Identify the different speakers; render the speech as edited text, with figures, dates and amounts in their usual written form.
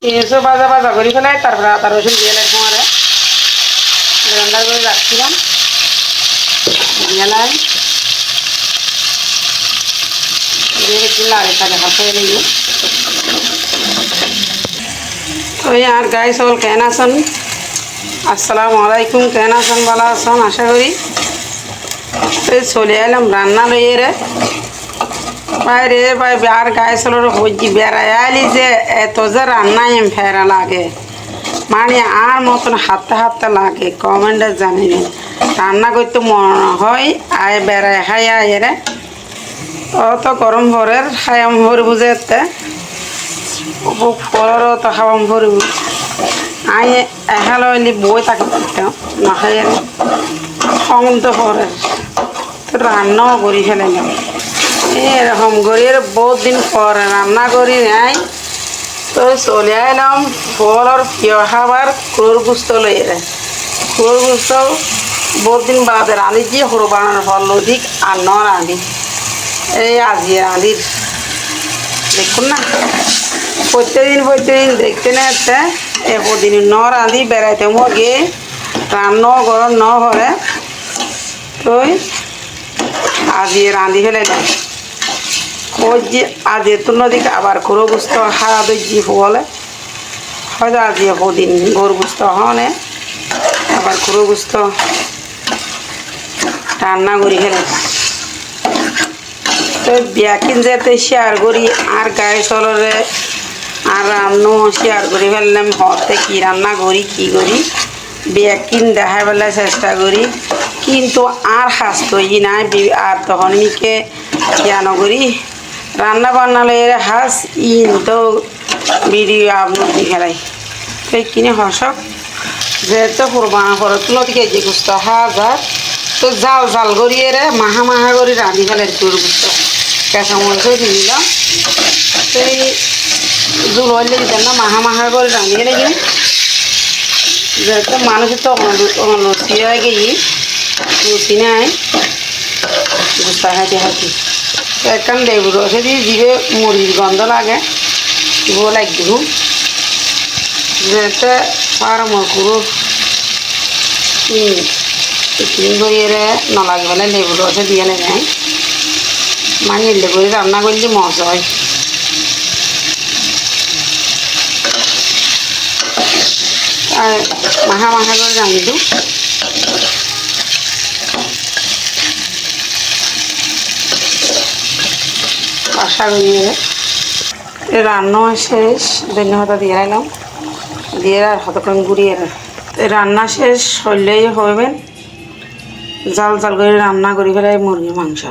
Speaker 1: এসব ভাজা ভাজা করে ফেলাই, তারপরে আদা রসুন দিয়ে লাগবো আরে ব্লেন্ডার করে রাখছিলাম গেলাই দিয়ে একটু লাড়ে তাকে হাতে নিয়ে ওই আর গাই সকল কেন আছেন? আসসালামু আলাইকুম। কেন আছেন? ভালো আছেন আশা করি। এই চলে এলাম রান্না লইয়ে রে বাইরে ভাই আর গায়ে চলোর হজি বেড়াই আইলি যে এত যে রান্নায় ফেরা লাগে মানে আর মতন হাতে হাতে লাগে কমেন্টে জানি না রান্না করতে মনে হয় আয় বেড়ায় খাই আয় রে অত গরম ভরের খায়াম ভরে বুঝেতে ফলের অত খাওয়াম ভরে বুঝ আই এখানে হইলে বই তাকে না খাই সমন্ত ভরের তো রান্নাও করি ফেলাইলাম এরকম করি বহুত দিন পরে রান্না করি নাই তো চলে এলাম ফলর প্রিয় খাবার কুড়োর গুস্ত লইয়ে রে কুড়োর গুস্ত বহুত দিন বাদে রাঁধি দিয়ে সরু বানানোর ফল অধিক আর ন রাঁধি এই আজি রাঁধির দেখুন না প্রত্যেকদিন দেখতে না একদিন ন রাঁধি বেড়াইতে গিয়ে রান্না গরম ন ভরে তো আজি রাঁধি ফেলে দেয় ওই যে আজি নদীকে আবার গরু গুস্ত হারা দই বলে হয়তো আজি একদিন গরু গুস্ত হনে আবার গরু গুস্ত রান্না করি ফেলে তো বিয়াকিন যেতে শেয়ার করি আর গায়ে চলরে আর রান্না শেয়ার করি ফেললাম হতে কি রান্না করি কি করি বিয়াকিন দেখা বেলায় চেষ্টা করি কিন্তু আর হাসত ই নাই আর তখন মিকে কেন করি রান্না বান্না লইয়ে হাস ইন তো ভিডিও আপলোড দি ফেলাই তো কিনে হসক যেহেতু কোরবানা করে তুলো দিকে যে গুস্ত হাজার তো জাল জাল করিয়ে রে মাহা মাহা করে রাঁধি ফেলাই তোর গুস্ত কেঁচা মরিচ দিয়ে দিলাম সেই জোল হইলে দিতেন না মাহা মাহা করে রাঁধি ফেলে কিনে যেহেতু মানুষের তো লুচি হয়ে গিয়ে লুচি নাই গুস্তা খাইতে খাইতে একখান লেবু রসে দিয়ে জিভে মুড়ির গন্ধ লাগে গো লাগবে যেতে পারম করু ক্লিন করিয়ে নলাগে বলে লেবু রসে দিয়ে নেয় মানে এলে করে রান্না করলে মজা হয় আর মাখা মাখা করে রাঁধি আশা করি রান্না শেষ ধন্যবাদ দিয়ে রাখলাম দিয়ে আর হতক্ষণ গুড়িয়ে রান্না শেষ হইলেই হইবেন জাল জাল করে রান্না করি ফেলাই মুরগির মাংস